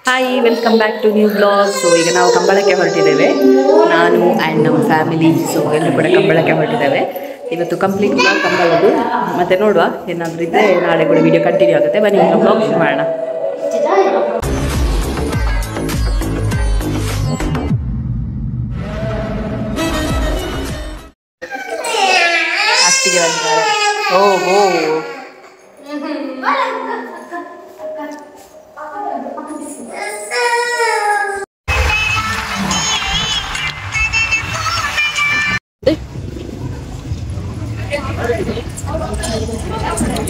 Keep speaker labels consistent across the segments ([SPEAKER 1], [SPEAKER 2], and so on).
[SPEAKER 1] Hi welcome back to new blog. So ಈಗ ನಾವು ಕಂಬಳಕ್ಕೆ ಹೊರಟಿದ್ದೇವೆ, ನಾನು ಆ್ಯಂಡ್ ನಮ್ಮ ಫ್ಯಾಮಿಲಿ. ಸೊ ಎಲ್ಲರೂ ಕೂಡ ಕಂಬಳಕ್ಕೆ ಹೊರಟಿದ್ದೇವೆ. ಇವತ್ತು ಕಂಪ್ಲೀಟ್ ಬ್ಲಾಗ್ ಕಂಬಳದು. ಮತ್ತೆ ನೋಡುವ ಏನಾದರೂ ಇದ್ದರೆ ನಾಳೆ ಕೂಡ ವಿಡಿಯೋ ಕಂಟಿನ್ಯೂ ಆಗುತ್ತೆ. ಬನ್ನಿ ಈಗ ಬ್ಲಾಗ್ ಶುರು ಮಾಡೋಣ. ಅಷ್ಟಿಗೆ ಬಂದಿದ್ದಾರೆ. ಓ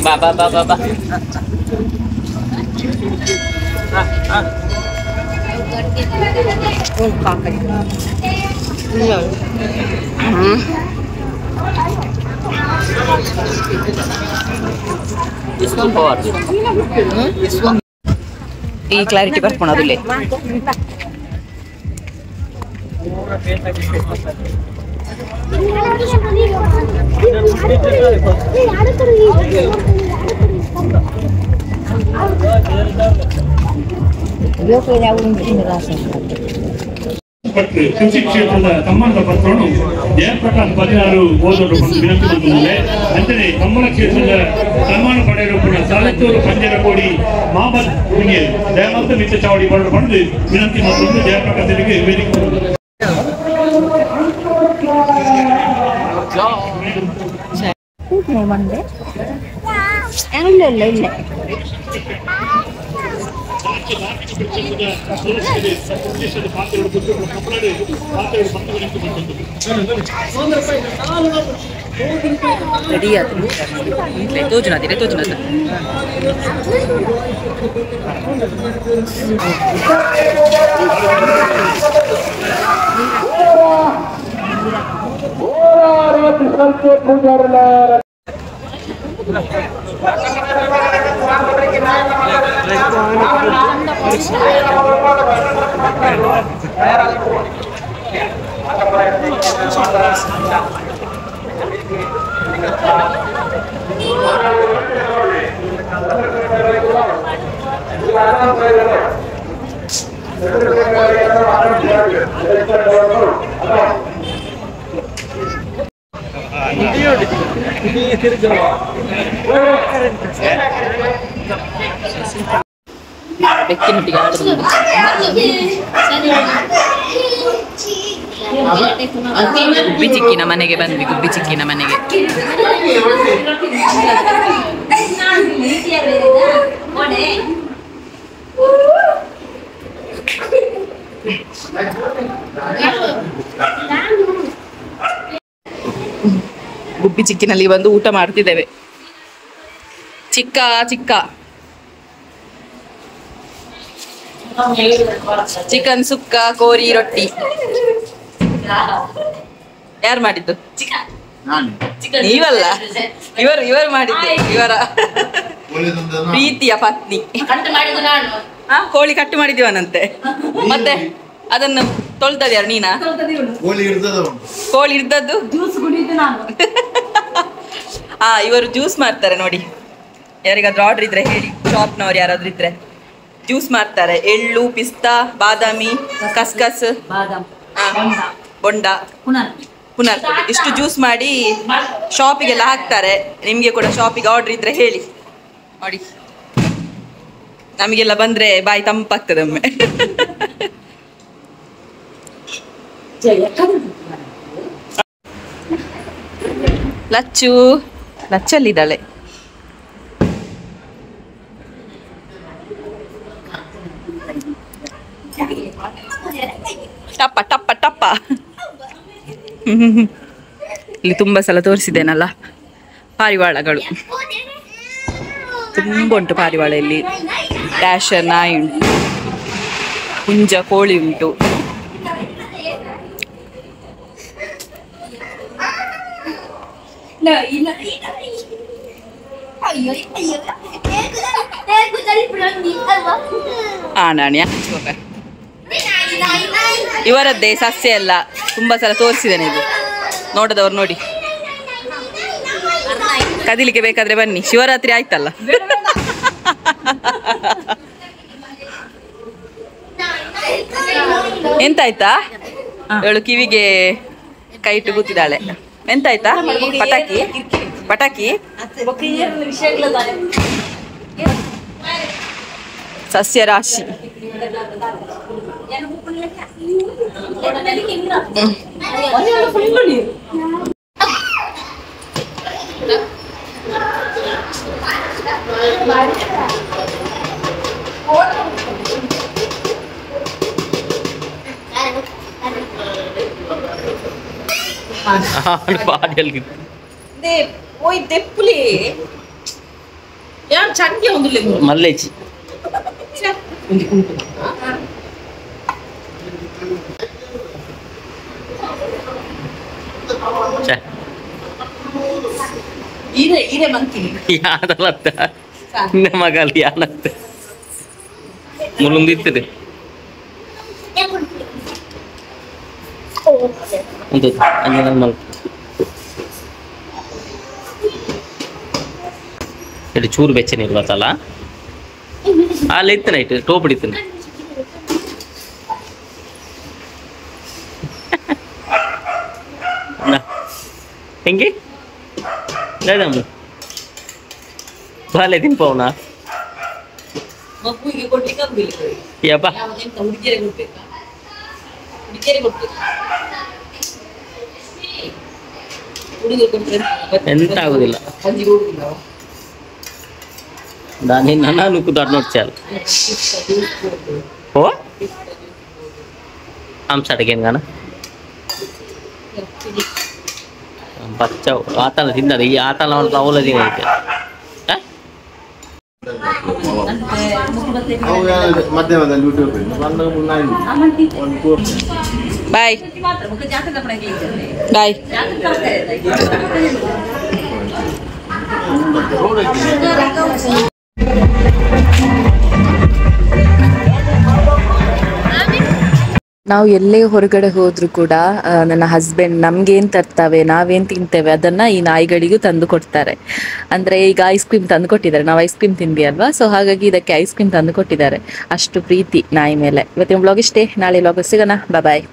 [SPEAKER 1] Ba. ಈ ಕ್ಲಾರಿಟಿ ಬರ್ಕೊಳೋದಿಲ್ಲ.
[SPEAKER 2] ಕೃಷಿ ಕ್ಷೇತ್ರದ ಸಂಬಂಧ ಪತ್ರವನ್ನು ಜಯಪ್ರಕಾಶ್ 16 ಓದೋರು ವಿನಂತಿ ಮಾಡುತ್ತಿದ್ದಾರೆ. ಅಂತೆಯೇ ಕಂಬಳ ಕ್ಷೇತ್ರದ ಸನ್ಮಾನ ಪಡೆಯಲು ಸಾಲತ್ತೂರು ಪಂಜರಕೋಡಿ ಮಹಮ್ಮದ್ ಹುನಿಯರ್ ದಯಾಮಂತ ಮಿತ್ರ ಚಾವಡಿ ಪಡೆದು ವಿನಂತಿ ಮಾಡುವುದು ಜಯಪ್ರಕಾಶರಿಗೆ ವೇದಿಕೆ.
[SPEAKER 1] ರೆಡಿ ಆದ್ರೆ ತೋಜುನದಿರೆ ತೋಜುನದ ಬೆಕ್ಕಿನೊಟ್ಟಿಗೆ ಗುಬ್ಬಿ ಚಿಕ್ಕಿನ ಮನೆಗೆ ಬಂದ್ವಿ. ಗುಬ್ಬಿ ಚಿಕ್ಕಿನ ಮನೆಗೆ ಗುಬ್ಬಿ ಚಿಕ್ಕಿನಲ್ಲಿ ಬಂದು ಊಟ ಮಾಡ್ತಿದ್ದೇವೆ. ಚಿಕ್ಕ ಚಿಕನ್ ಸುಕ್ಕ, ಕೋರಿ ರೊಟ್ಟಿ. ಯಾರು ಮಾಡಿದ್ದು? ನೀವಲ್ಲ, ಇವರು ಮಾಡಿದ್ದು. ಇವರ ಪ್ರೀತಿಯ ಪತ್ನಿ. ಕೋಳಿ ಕಟ್ಟು ಮಾಡಿದೀವನಂತೆ. ಮತ್ತೆ ಅದನ್ನು ತೊಳ್ದದ ಯಾರು? ನೀನಾ? ಕೋಳಿ ಇರ್ದದ್ದು ಇವರು ಜ್ಯೂಸ್ ಮಾಡ್ತಾರೆ ನೋಡಿ. ಯಾರಿಗಾದ್ರೂ ಆರ್ಡರ್ ಇದ್ರೆ ಹೇಳಿ, ಶಾಪ್ನವ್ರು ಯಾರಾದ್ರೂ ಇದ್ರೆ ಜ್ಯೂಸ್ ಮಾಡ್ತಾರೆ. ಎಳ್ಳು, ಪಿಸ್ತಾ, ಬಾದಾಮಿ, ಕಸ್ಕಸ್, ಬೊಂಡ, ಪುನರ್ ಇಷ್ಟು ಜ್ಯೂಸ್ ಮಾಡಿ ಶಾಪಿಗೆಲ್ಲ ಹಾಕ್ತಾರೆ. ನಿಮಗೆ ಕೂಡ ಶಾಪಿಗೆ ಆರ್ಡರ್ ಇದ್ರೆ ಹೇಳಿ ನೋಡಿ. ನಮಗೆಲ್ಲ ಬಂದ್ರೆ ಬಾಯಿ ತಂಪಾಗ್ತದೆ ಒಮ್ಮೆ. ಲಚ್ಚಲ್ಲಿದ್ದಾಳೆ. ಟಪ್ಪ ಇಲ್ಲಿ ತುಂಬಾ ಸಲ ತೋರಿಸಿದ್ದೇನಲ್ಲ ಪಾರಿವಾಳಗಳು. ತುಂಬ ಉಂಟು ಪಾರಿವಾಳ ಇಲ್ಲಿ. ಡ್ಯಾಶರ್ ನಾಯಿ ಉಂಟು, ಹುಂಜ ಕೋಳಿ ಉಂಟು. ನಾಣ್ಯ ಇವರದ್ದೇ ಸಸ್ಯ ಎಲ್ಲ ತುಂಬಾ ಸಲ ತೋರಿಸಿದ್ದೇನೆ. ಇದು ನೋಡದವ್ರು ನೋಡಿ. ಕದಿಲಿಕ್ಕೆ ಬೇಕಾದ್ರೆ ಬನ್ನಿ, ಶಿವರಾತ್ರಿ ಆಯ್ತಲ್ಲ. ಎಂತಾಯ್ತಾ ಇವಳು ಕಿವಿಗೆ ಕೈ ಇಟ್ಟು ಕೂತಿದ್ದಾಳೆ. ಎಂತಾಯ್ತಾ ಪಟಾಕಿ ಪಟಾಕಿ ಸಸ್ಯರಾಶಿ.
[SPEAKER 3] మల్లేచి ಯಾದಲತ್ತ ಮಗಲ್ ಯಾನತ್ತ ಮುಳುಂದಿತ್ತು untuk anjuran mal jadi ಚೂರು ಬೆಚ್ಚನೆ ಇಲ್ವತ್ತಲ್ಲ ಅಲ್ಲಿ ಇತ್ತು ನೈಟ್ ಟೋಪ್ ಹಿಡಿತು ಹೆಂಗೆ ಲೇದಮ್ಮ ಬಾಲೆ ತಿನ್ಪವನ ಯಪ್ಪ ಎಂತ ಆಗುದಿಲ್ಲ దాన్ని నన్న నుక్కు దొరనొచ్చాలి ఓ హంస అడిగాను కానీ బచ్చావు ఆతలు తిన్నది ఈ ఆతల తవ్వలు తినైతే
[SPEAKER 1] బాయ్ బాయ్.
[SPEAKER 4] ನಾವು ಎಲ್ಲೇ ಹೊರಗಡೆ ಹೋದ್ರು ಕೂಡ ನನ್ನ ಹಸ್ಬೆಂಡ್ ನಮ್ಗೇನ್ ತರ್ತವೆ ನಾವೇನ್ ತಿಂತೇವೆ ಅದನ್ನ ಈ ನಾಯಿಗಳಿಗೂ ತಂದು ಕೊಡ್ತಾರೆ. ಅಂದ್ರೆ ಈಗ ಐಸ್ ಕ್ರೀಮ್ ತಂದು ಕೊಟ್ಟಿದ್ದಾರೆ, ನಾವು ಐಸ್ ಕ್ರೀಮ್ ತಿಂದ್ವಿ ಅಲ್ವಾ, ಸೊ ಹಾಗಾಗಿ ಇದಕ್ಕೆ ಐಸ್ ಕ್ರೀಮ್ ತಂದು ಕೊಟ್ಟಿದ್ದಾರೆ. ಅಷ್ಟು ಪ್ರೀತಿ ನಾಯಿ ಮೇಲೆ. ಇವತ್ತಿನ ವ್ಲಾಗ್ ಇಷ್ಟೇ, ನಾಳೆ ವ್ಲಾಗ್ ಸಿಗೋಣ, ಬಾಯ್.